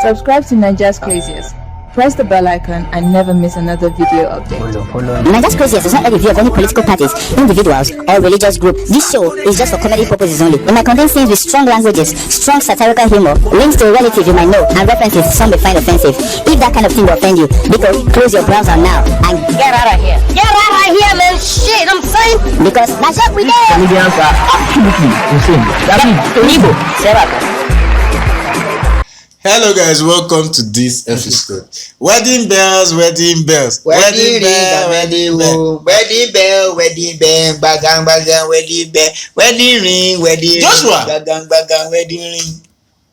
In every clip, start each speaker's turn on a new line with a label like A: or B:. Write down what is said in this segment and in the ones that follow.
A: Subscribe to Niger's Craziest. Press the bell icon and never miss another video update.
B: Niger's Craziest is not a review of any political parties, individuals, or religious group. This show is just for comedy purposes only. It might contain scenes with strong languages, strong satirical humor, links to a relative you might know, and references some may find offensive. If that kind of thing will offend you, because close your browser now and get out of here. Get out of here, man! Shit, I'm saying! Because that's what we do!
C: Comedians are absolutely insane. That is illegal.
D: Hello guys, welcome to this episode. Wedding bells, wedding bells.
E: Wedding bell, wedding bell, wedding bell, wedding bell, bagang bagang, wedding bell, wedding ring, wedding
D: Joshua.
E: ring, bagang bagang, wedding ring.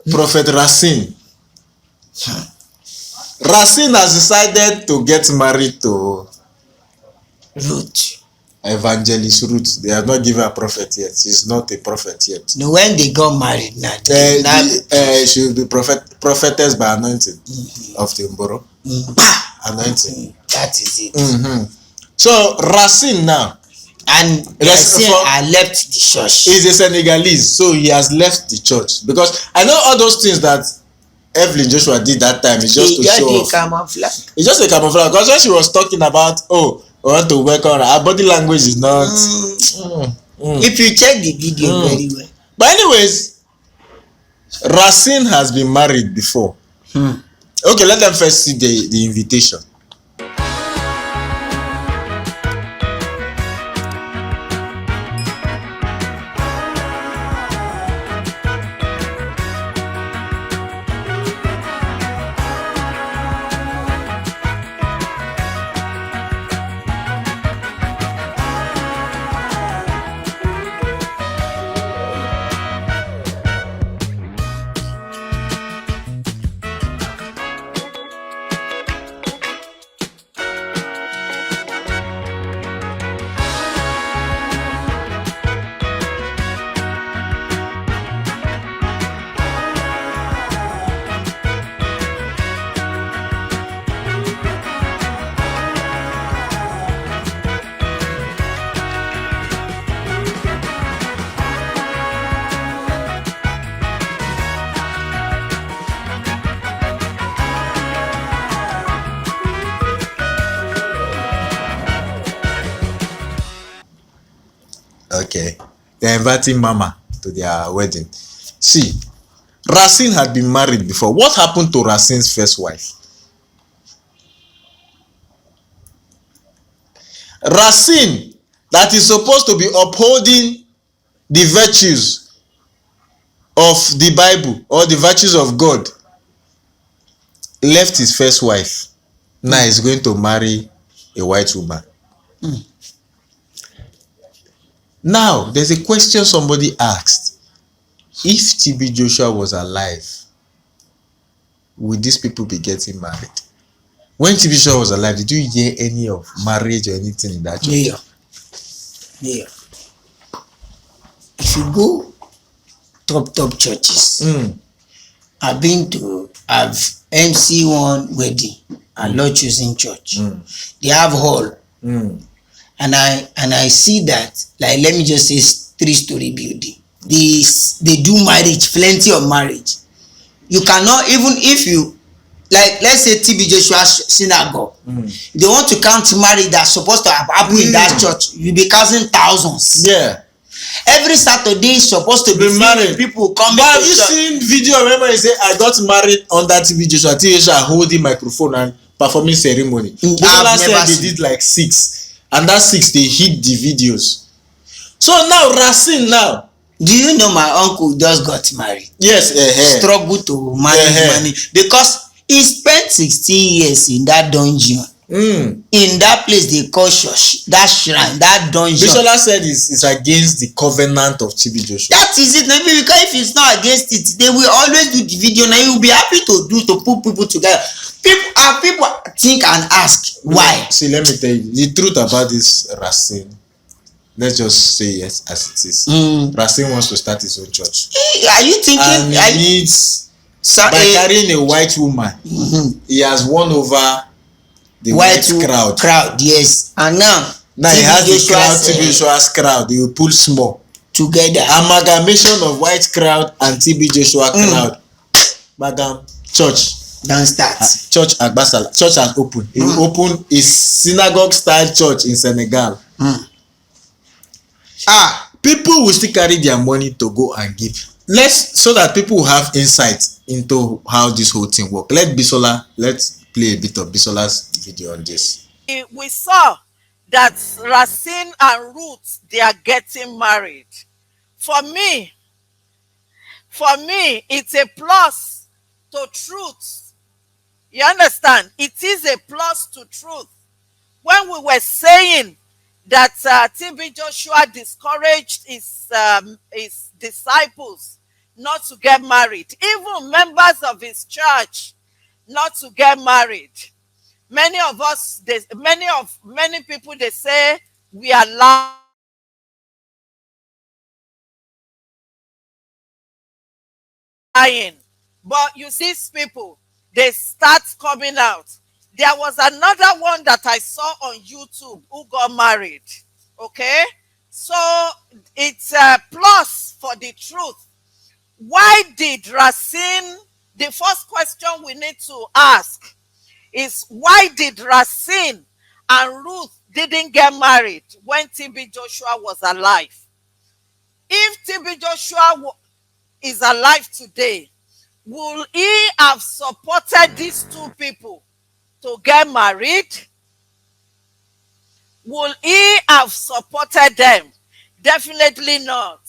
D: Prophet Racine. Racine has decided to get married to
E: Ruth.
D: Evangelist Ruth. They have not given her a prophet yet. She's not a prophet yet.
E: No, when they got married now,
D: She will be prophetess by anointing of the Mboro. Anointing.
E: that is it.
D: So Racine now.
E: And Racine left the church.
D: He's a Senegalese, so he has left the church. Because I know all those things that Evelyn Joshua did that time. It's just to show off.
E: Camouflage.
D: It's just a camouflage. Because when she was talking about, I want to work on her body language is not.
E: If you check the video very well.
D: But anyways, Racine has been married before. Okay, let them first see the invitation. Okay, they're inviting Mama to their wedding. See, Racine had been married before. What happened to Racine's first wife? Racine, that is supposed to be upholding the virtues of the Bible or the virtues of God, left his first wife. Now he's going to marry a white woman. Now, there's a question somebody asked. If TB Joshua was alive, would these people be getting married? When TB Joshua was alive, did you hear any of marriage or anything in that church?
E: Yeah. If you go top churches, I've been to MC1 wedding and Lord Choosing Church. They have hall. And I see that, like, let me just say 3-story building. They do marriage, plenty of marriage. You cannot, even if you, like, let's say TB Joshua Synagogue, they want to count marriage that's supposed to have happened in that church, you'll be counting thousands.
D: Yeah.
E: Every Saturday is supposed to be married. People come.
D: But have you seen video? Remember, he said, I got married under TB Joshua. TB Joshua holding microphone and performing ceremony. Bisola said they did like 6. And that 6, they hid the videos. So now, Racine now.
E: Do you know my uncle just got married?
D: Yes.
E: Struggle to manage money. Because he spent 16 years in that dungeon. In that place they call church, that shrine, that dungeon.
D: Bisola said it's against the covenant of TB Joshua.
E: That is it. Maybe because if it's not against it, they will always do the video. Now you will be happy to put people together. People think and ask why.
D: See, let me tell you the truth about this Racine. Let's just say yes as it is. Racine wants to start his own church.
E: Are you thinking?
D: And he needs by carrying a white woman. He has won over the white crowd.
E: Yes. And now
D: he has the crowd, TB Joshua's crowd. He will pull small
E: together.
D: Amalgamation of white crowd and TB Joshua crowd. Madam Church.
E: Don't start.
D: Church at Bisola. Church has opened. It opened a synagogue style church in Senegal. People will still carry their money to go and give. So that people will have insight into how this whole thing works. Let's play a bit of Bisola's video on this.
F: We saw that Racine and Ruth, they are getting married. For me, it's a plus to truth. You understand? It is a plus to truth. When we were saying that TB Joshua discouraged his disciples not to get married, even members of his church not to get married. Many people, they say we are lying. But you see, these people, they start coming out. There was another one that I saw on YouTube who got married. Okay? So it's a plus for the truth. Why did Racine, the first question we need to ask is, why did Racine and Ruth didn't get married when TB Joshua was alive? If TB Joshua is alive today, will he have supported these two people to get married? Will he have supported them? Definitely not.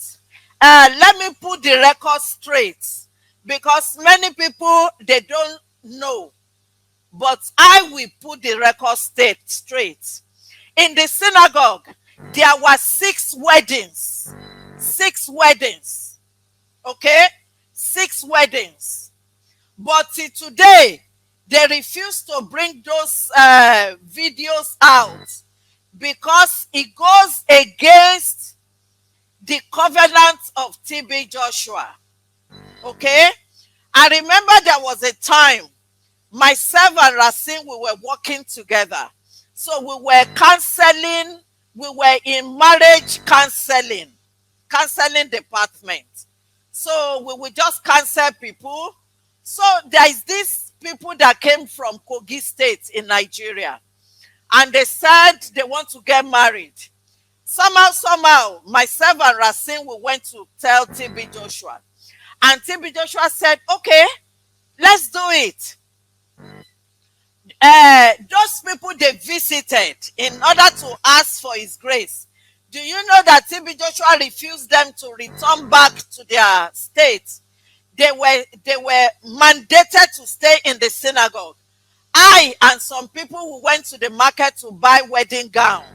F: Let me put the record straight, because many people, they don't know. But I will put the record straight. In the synagogue, there were 6 weddings. 6 weddings. Okay? 6 weddings. But today, they refuse to bring those videos out because it goes against the covenant of TB Joshua. Okay? I remember there was a time myself and Racine, we were working together. So we were counseling, we were in marriage counseling department. So we would just counsel people. So there is these people that came from Kogi State in Nigeria. And they said they want to get married. Somehow, myself and Racine, we went to tell TB Joshua. And TB Joshua said, okay, let's do it. Those people they visited in order to ask for his grace. Do you know that TB Joshua refused them to return back to their state? They were mandated to stay in the synagogue. I and some people who went to the market to buy wedding gown.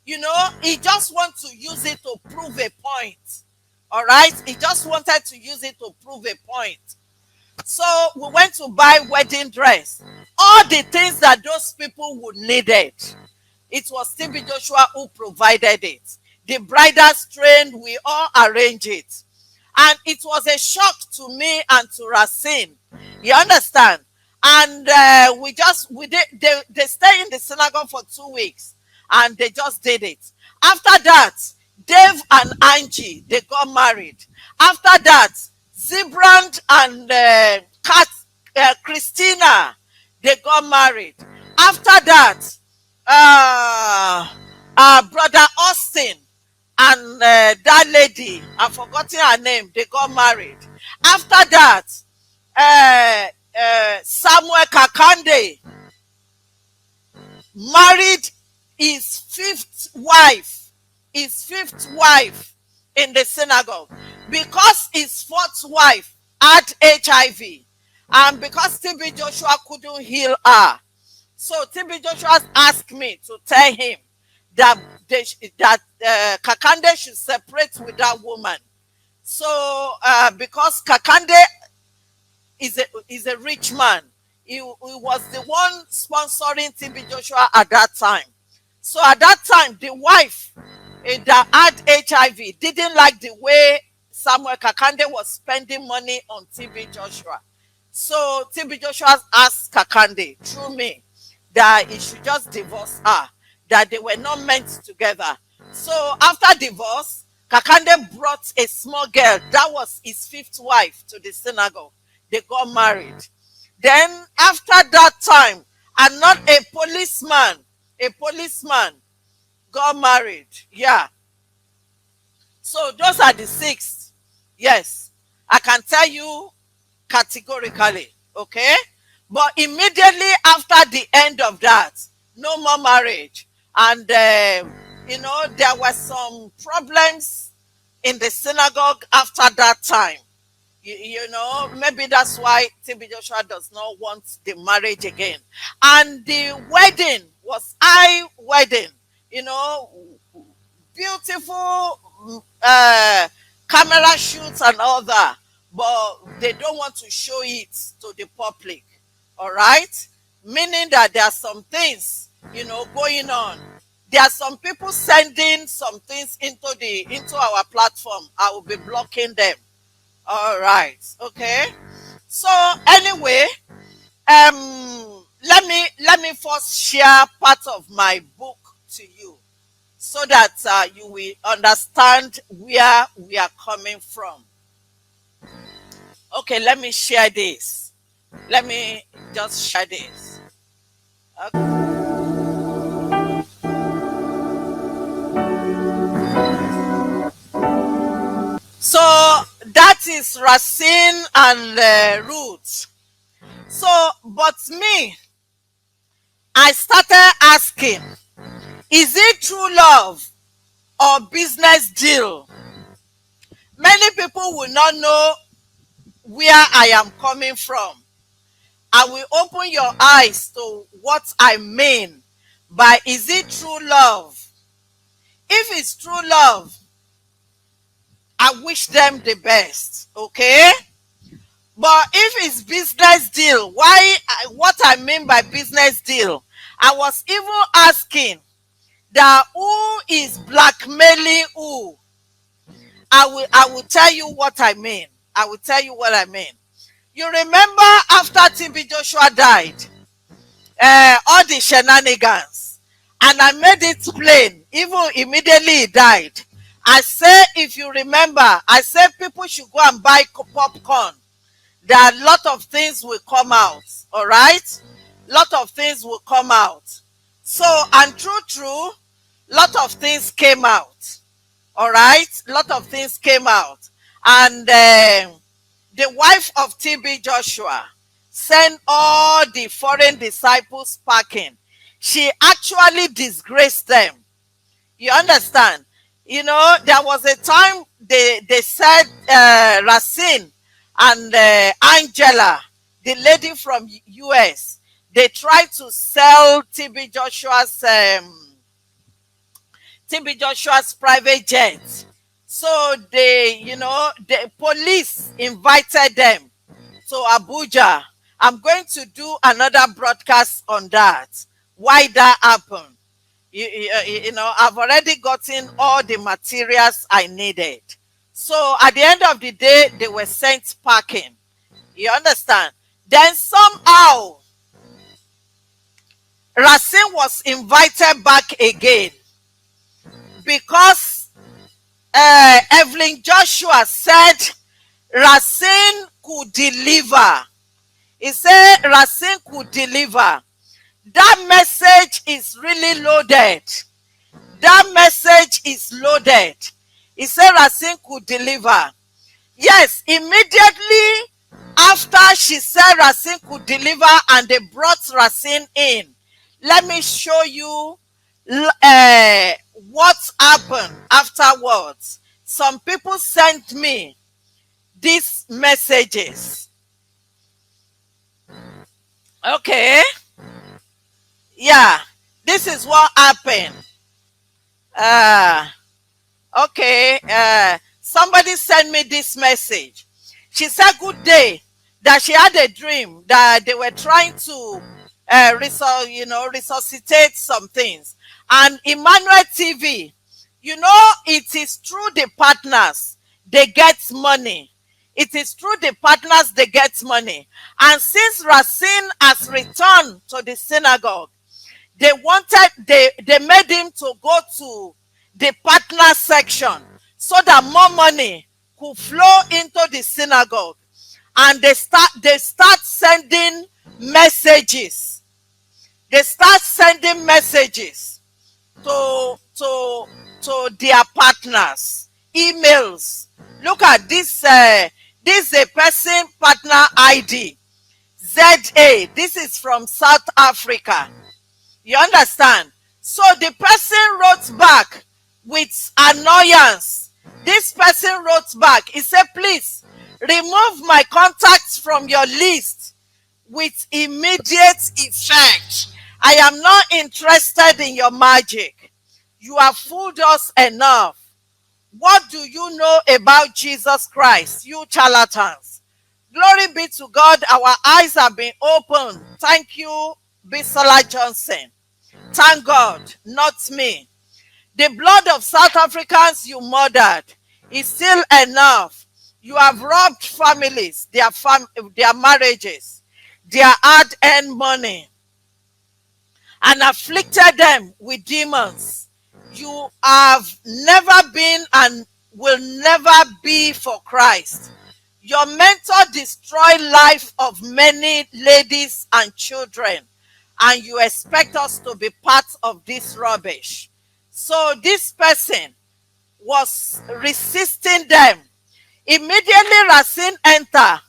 F: You know, he just wanted to use it to prove a point. All right? He just wanted to use it to prove a point. So we went to buy wedding dress. All the things that those people would needed, it was TB Joshua who provided it. The bridal train, we all arranged it. And it was a shock to me and to Racine. You understand? And they stayed in the synagogue for 2 weeks. And they just did it. After that, Dave and Angie, they got married. After that, Zibrand and Christina, they got married. After that, Brother Austin and that lady, I've forgotten her name, they got married. After that, Samuel Kakande married his fifth wife in the synagogue, because his fourth wife had HIV, and because TB Joshua couldn't heal her. So TB Joshua asked me to tell him that Kakande should separate with that woman. So because Kakande is a rich man, he was the one sponsoring TB Joshua at that time. So at that time, the wife that had HIV didn't like the way Samuel Kakande was spending money on TB Joshua. So TB Joshua asked Kakande through me that he should just divorce her, that they were not meant together. So after divorce, Kakande brought a small girl, that was his fifth wife, to the synagogue. They got married. Then after that time, and not a policeman got married. Yeah. So those are the 6. Yes. I can tell you categorically. Okay. But immediately after the end of that, no more marriage. And, there were some problems in the synagogue after that time. Maybe that's why TB Joshua does not want the marriage again. And the wedding was wedding, you know, beautiful camera shoots and all that, but they don't want to show it to the public. All right, meaning that there are some things going on. There are some people sending some things into our platform. I will be blocking them. All right, okay. So anyway, let me first share part of my book to you, so that you will understand where we are coming from. Okay, let me share this. Let me just share this. Okay. So that is Racine and Ruth. So, but me, I started asking, is it true love or business deal? Many people will not know where I am coming from. I will open your eyes to what I mean by, is it true love? If it's true love, I wish them the best, okay? But if it's business deal, what I mean by business deal, I was even asking that who is blackmailing who? I will tell you what I mean. I will tell you what I mean. You remember after TB Joshua died, all the shenanigans, and I made it plain, even immediately he died. I say, if you remember, I said people should go and buy popcorn. There are a lot of things will come out, all right? Lot of things will come out. So, and true, lot of things came out, all right? Lot of things came out. And the wife of TB Joshua sent all the foreign disciples packing. She actually disgraced them. You understand? There was a time they said Racine and Angela, the lady from US, they tried to sell TB Joshua's private jet. So the police invited them to Abuja. I'm going to do another broadcast on that. Why that happened? I've already gotten all the materials I needed. So at the end of the day, they were sent packing. You understand? Then somehow, Racine was invited back again because Evelyn Joshua said Racine could deliver. He said Racine could deliver. That message is really loaded. That message is loaded. He said Racine could deliver. Yes, immediately after she said Racine could deliver and they brought Racine in, let me show you what happened afterwards. Some people sent me these messages. Okay. Yeah, this is what happened. Somebody sent me this message. She said, good day, that she had a dream that they were trying to resuscitate some things. And Emmanuel TV, it is through the partners they get money. It is through the partners they get money. And since Racine has returned to the synagogue, they made him to go to the partner section so that more money could flow into the synagogue. and they start sending messages. They start sending messages to their partners, emails. Look at this. This is a person partner ID, ZA. This is from South Africa. You understand? So the person wrote back with annoyance. This person wrote back. He said, please remove my contacts from your list with immediate effect. I am not interested in your magic. You have fooled us enough. What do you know about Jesus Christ, you charlatans? Glory be to God. Our eyes have been opened. Thank you, Bisola Johnson. Thank God, not me. The blood of South Africans you murdered is still enough. You have robbed families, their marriages, their hard-earned money, and afflicted them with demons. You have never been and will never be for Christ. Your mentor destroyed life of many ladies and children, and you expect us to be part of this rubbish. So this person was resisting them. Immediately Racine enter.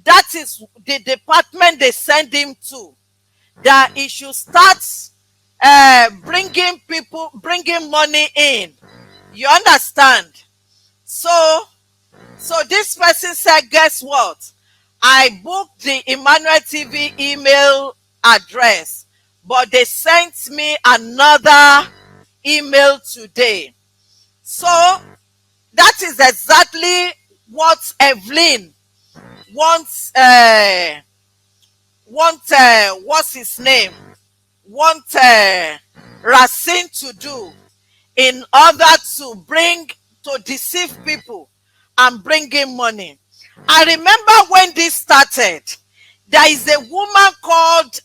F: That is the department they send him to, that he should start bringing money in. You understand? So this person said, guess what? I booked the Emmanuel TV email address, but they sent me another email today. So that is exactly what Evelyn wants, what's his name? Want Racine to do in order to deceive people and bring in money. I remember when this started, there is a woman called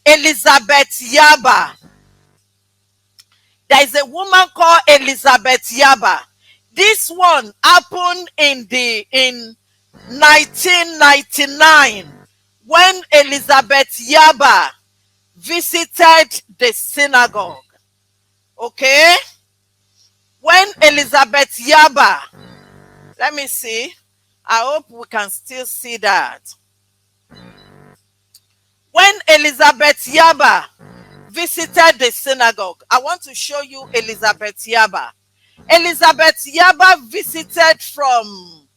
F: Elizabeth Yaba. There is a woman called Elizabeth Yaba. This one happened in 1999 when Elizabeth Yaba visited the synagogue. Okay? When Elizabeth Yaba, let me see. I hope we can still see that. When Elizabeth Yaba visited the synagogue, I want to show you Elizabeth Yaba. Elizabeth Yaba visited from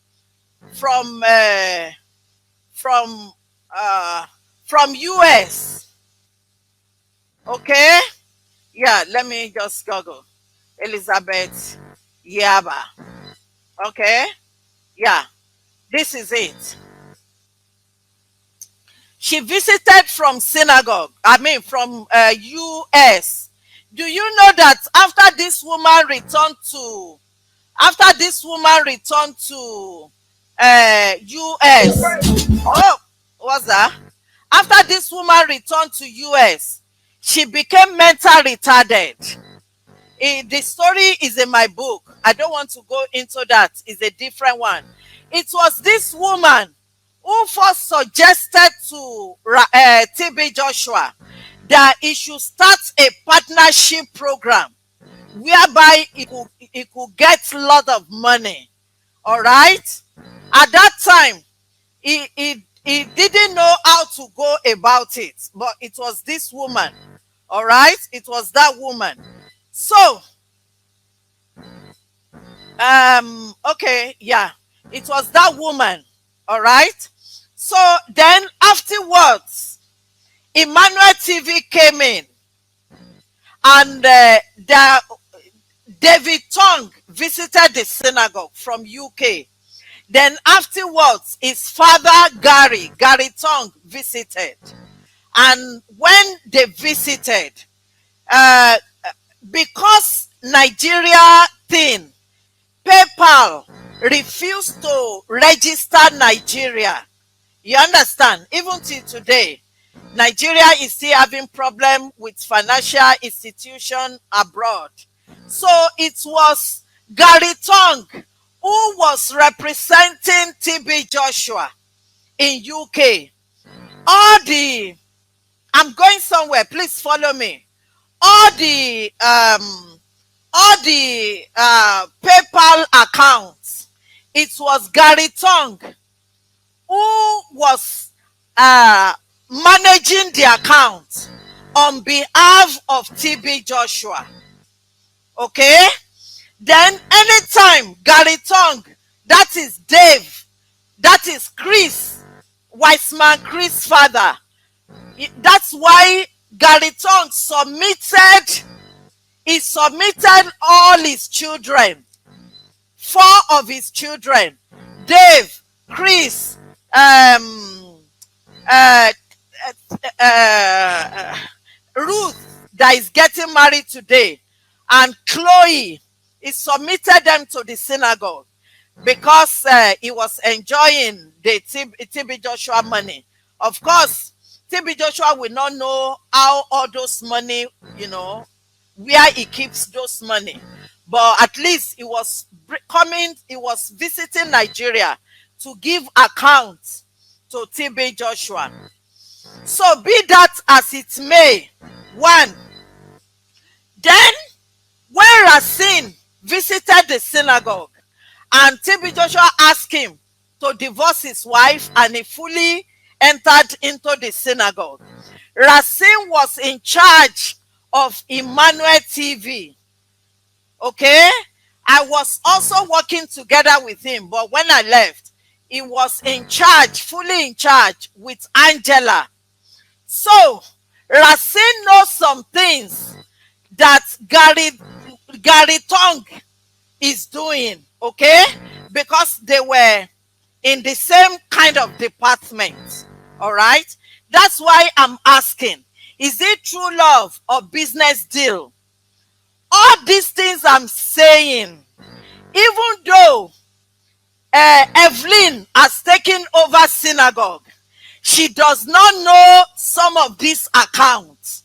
F: US. Okay? Yeah, let me just Google Elizabeth Yaba. Okay? Yeah, this is it. She visited from from US. Do you know that after this woman returned to US? Oh, what's that? After this woman returned to US, she became mentally retarded. The story is in my book. I don't want to go into that. It's a different one. It was this woman who first suggested to TB Joshua that he should start a partnership program whereby he could get a lot of money. All right? At that time, he didn't know how to go about it, but it was this woman. All right? It was that woman. So, okay, yeah, it was that woman. All right? So then afterwards, Emmanuel TV came in, and David Tong visited the synagogue from UK. Then afterwards, his father Gary Tong visited. And when they visited, because Nigeria thing, PayPal refused to register Nigeria. You understand? Even till today, Nigeria is still having problem with financial institution abroad. So it was Gary Tong who who was representing TB Joshua in UK. I'm going somewhere, please follow me. All the PayPal accounts, it was Gary Tong who was managing the account on behalf of TB Joshua. Okay? Then anytime Gary Tong, that is Dave, that is Chris, Wiseman Chris' father, that's why Gary Tong submitted all his children, 4 of his children, Dave, Chris, Ruth, that is getting married today, and Chloe. He submitted them to the synagogue because he was enjoying the TB Joshua money. Of course, TB Joshua will not know how all those money, where he keeps those money. But at least he was visiting Nigeria to give account to TB Joshua. So be that as it may, one, then when Racine visited the synagogue and TB Joshua asked him to divorce his wife and he fully entered into the synagogue, Racine was in charge of Emmanuel TV. Okay? I was also working together with him, but when I left, he was in charge, fully in charge with Angela. So, Racine knows some things that Gary Tong is doing, okay? Because they were in the same kind of department, all right? That's why I'm asking, is it true love or business deal? All these things I'm saying, even though Evelyn has taken over synagogue, she does not know some of these accounts.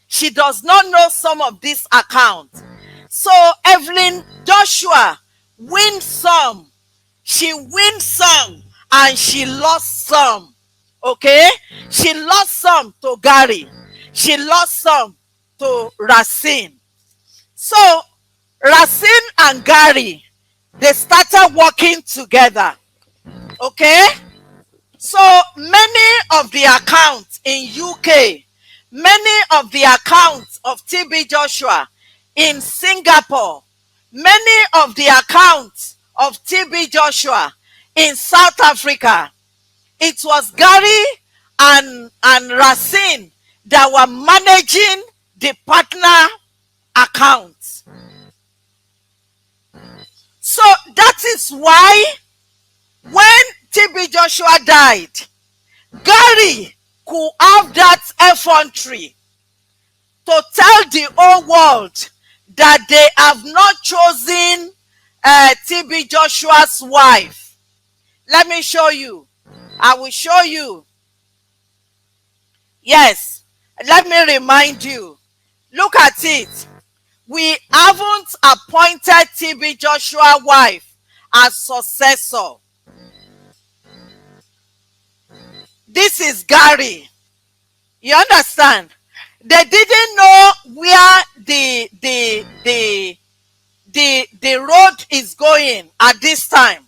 F: She does not know some of these accounts. So Evelyn Joshua wins some. She wins some and she lost some. Okay? She lost some to Gary. She lost some to Racine. So Racine and Gary, they started working together. Okay? So many of the accounts in UK, many of the accounts of TB Joshua in Singapore, many of the accounts of TB Joshua in South Africa, it was Gary and Racine that were managing the partner accounts. So that is why when TB Joshua died, Gary could have that effrontery to tell the whole world that they have not chosen TB Joshua's wife. Let me show you. I will show you. Yes, let me remind you. Look at it. We haven't appointed TB Joshua's wife as successor. This is Gary. You understand? They didn't know where the road is going at this time.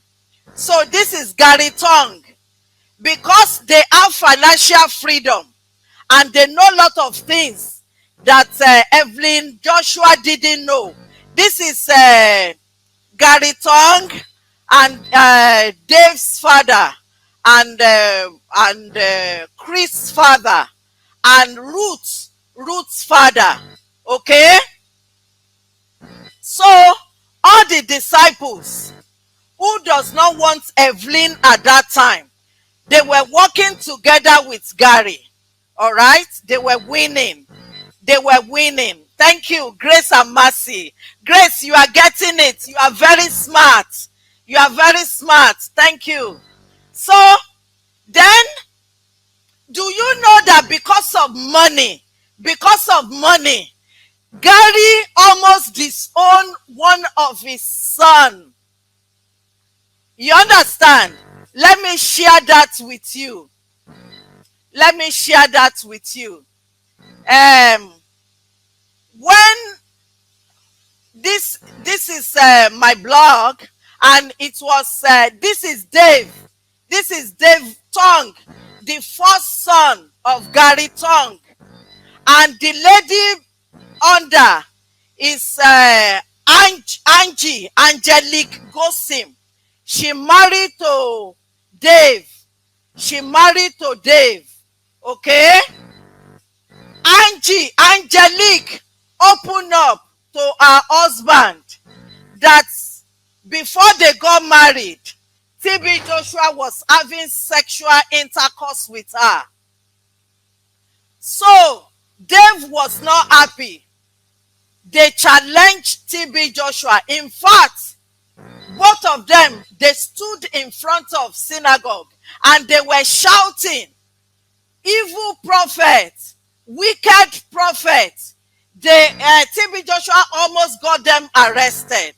F: So this is Gary Tong. Because they have financial freedom and they know a lot of things that Evelyn Joshua didn't know. This is Gary Tong and Dave's father and Chris' father and Ruth's father. Okay? So all the disciples who does not want Evelyn at that time, they were working together with Gary. All right? They were winning. They were winning. Thank you, Grace and Mercy. Grace, you are getting it. You are very smart. You are very smart. Thank you. So, then, do you know that because of money, Gary almost disowned one of his sons. You understand? Let me share that with you. Let me share that with you. When this is my blog, and it was this is Dave Tong, the first son of Gary Tong, and the lady under is Angelique Gosim. She married to Dave. Okay? Angelique opened up to her husband that before they got married, TB Joshua was having sexual intercourse with her. So Dave was not happy. They challenged TB Joshua. In fact, both of them, they stood in front of synagogue and they were shouting, "Evil prophet, wicked prophet." TB Joshua almost got them arrested.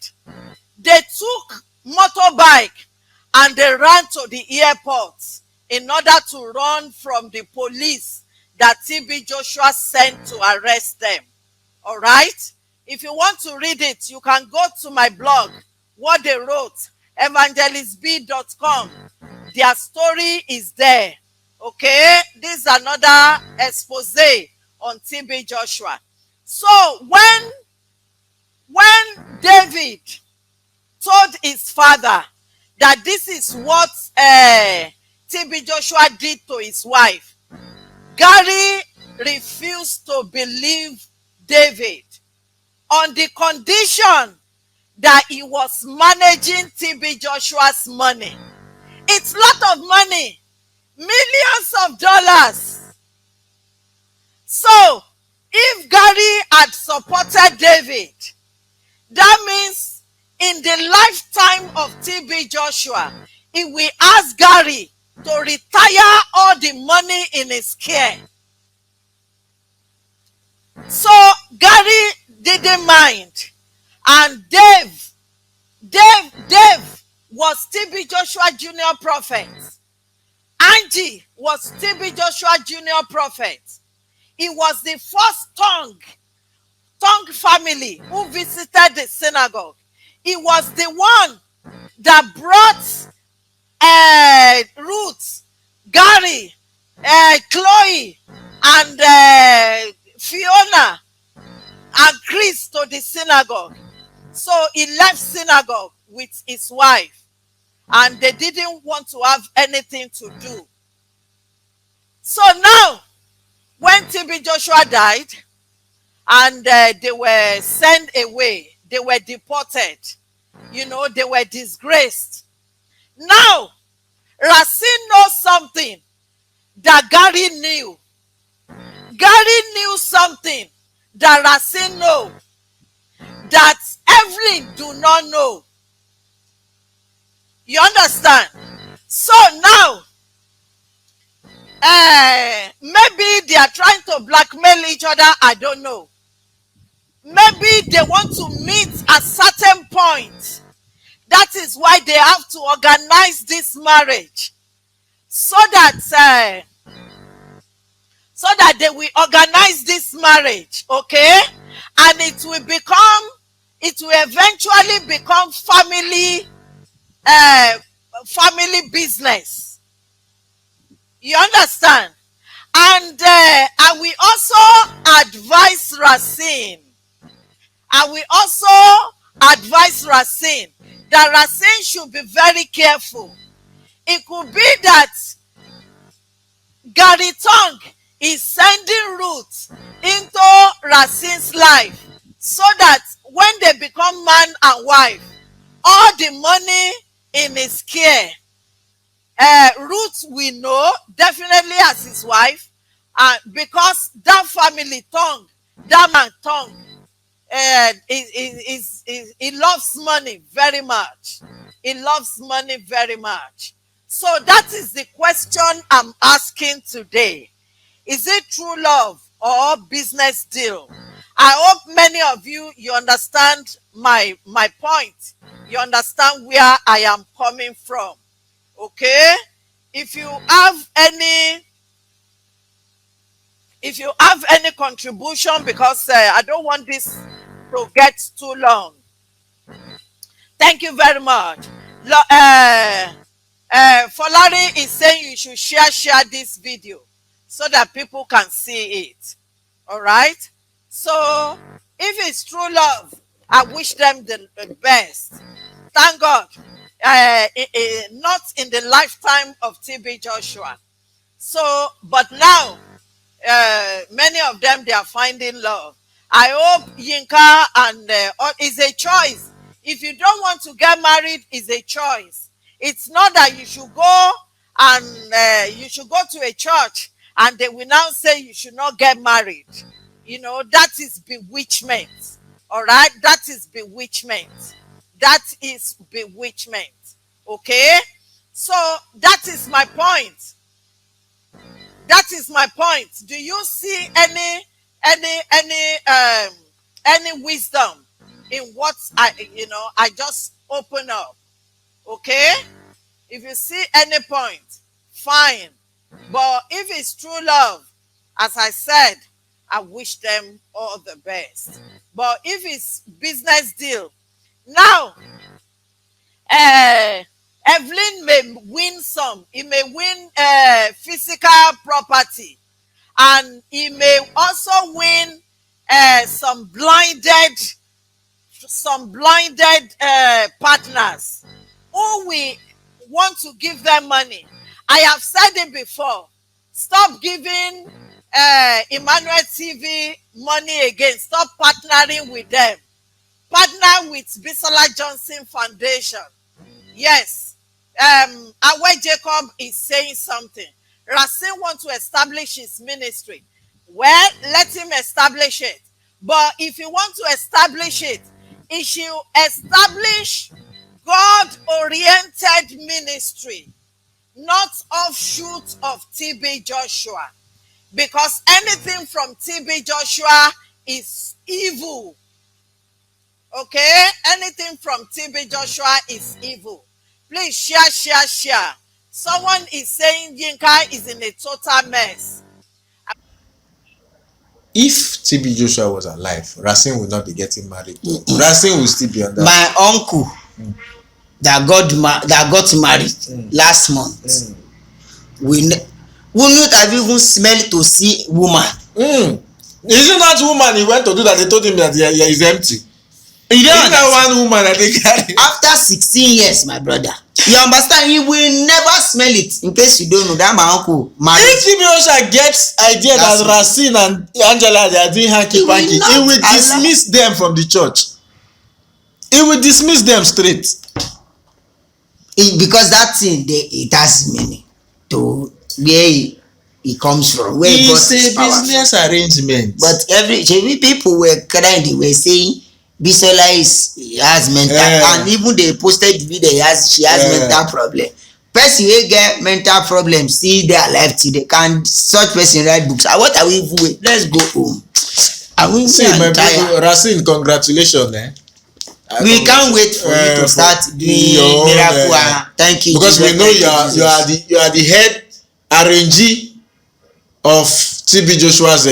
F: They took motorbike and they ran to the airport in order to run from the police that TB Joshua sent to arrest them. All right? If you want to read it, you can go to my blog, what they wrote, evangelistb.com. Their story is there. Okay? This is another expose on TB Joshua. So when David told his father that this is what TB Joshua did to his wife, Gary refused to believe David on the condition that he was managing TB Joshua's money. It's a lot of money, millions of dollars. So if Gary had supported David, that means in the lifetime of TB Joshua, he will ask Gary to retire all the money in his care. So Gary didn't mind. And Dave was TB Joshua Junior prophet. Angie was TB Joshua Junior prophet. He was the first Tong family who visited the synagogue. He was the one that brought Ruth, Gary, Chloe, and Fiona, and Chris to the synagogue. So he left synagogue with his wife, and they didn't want to have anything to do. So now, when TB Joshua died, and they were sent away, they were deported, they were disgraced. Now, Racine knows something that Gary knew. Gary knew something that Racine knew, that Evelyn do not know. You understand? So now, maybe they are trying to blackmail each other, I don't know. Maybe they want to meet at certain point. That is why they have to organize this marriage, so that they will organize this marriage, okay? And it will eventually become family business. You understand? And I will also advise Racine. That Racine should be very careful. It could be that Gary Tong is sending Ruth into Racine's life, so that when they become man and wife, all the money in his care, Ruth will know, definitely as his wife, because that family Tong, that man Tong, he loves money very much. He loves money very much. So that is the question I'm asking today. Is it true love or business deal? I hope many of you understand my point. You understand where I am coming from. Okay? If you have any contribution, because I don't want this to get too long. Thank you very much. Folari is saying you should share this video so that people can see it. All right? So, if it's true love, I wish them the best. Thank God. Not in the lifetime of TB Joshua. So, but now, many of them, they are finding love. I hope Yinka and it's a choice. If you don't want to get married, it's a choice. It's not that you should go and you should go to a church and they will now say you should not get married. You know, that is bewitchment. All right? That is bewitchment. That is bewitchment. Okay? So that is my point. That is my point. Do you see any wisdom in what I just open up? Okay? If you see any point, fine. But if it's true love, as I said, I wish them all the best. But if it's business deal, now, Evelyn may win some. He may win physical property. And he may also win some blinded partners who we want to give them money. I have said it before. Stop giving Emmanuel TV money again. Stop partnering with them. Partner with Bisola Johnson Foundation. Yes. Awe Jacob is saying something. Racine wants to establish his ministry. Well, let him establish it. But if you want to establish it, he should establish God-oriented ministry, not offshoot of TB Joshua. Because anything from TB Joshua is evil. Okay? Anything from TB Joshua is evil. Please share. Someone is saying Yinka is in a total mess.
D: If TB Joshua was alive, Racine would not be getting married. Racine will still be under.
E: My uncle that got married last month. We not have even smelled to see woman.
D: Isn't that woman he went to do that? They told him that he is empty.
E: You don't
D: Isn't that one woman that they carry?
E: After 16 years, my brother. You understand? He will never smell it. In case you don't know, that my uncle married.
D: If TB Joshua gets idea that Racine and Angela they are doing hanky-panky, he will dismiss them from the church. He will dismiss them straight.
E: Because that thing, it has meaning to where he comes from. Where
D: it's a business arrangement.
E: But every people were crying, they were saying Bisola has mental, and even they posted video, she has mental problem. Person wey get mental problem, see they are alive till they can such person write books. What are we even waiting? Let's go home.
D: See my people, Racine, congratulations.
E: We can't wait for you to start doing miracle. Thank you.
D: Because we know you are the head arrangee of TB Joshua's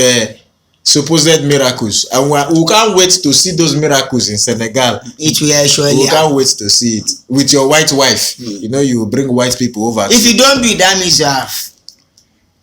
D: supposed miracles, and we can't wait to see those miracles in Senegal.
E: It will surely.
D: We can't wait to see it with your white wife. You know you will bring white people over.
E: If you don't do that, means you have.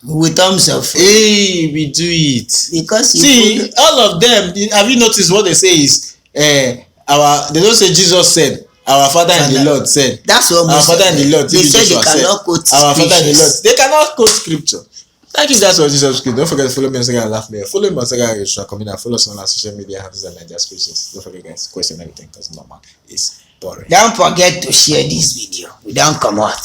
E: We thumbs up.
D: Hey, we do it
E: because
D: see all of them. Have you noticed what they say is they don't say Jesus said our Father in the Lord said.
E: That's what
D: our Father in the Lord.
E: They said they cannot quote
D: our Father in the Lord. They cannot quote scripture. Thank you, that's what Jesus Christ. Don't forget to follow me on Instagram and laugh me. Follow me on Instagram and follow us on our social media handles and Nigeria Spaces. Don't forget, guys, question everything because normal is boring.
E: Don't forget to share this video. We don't come out.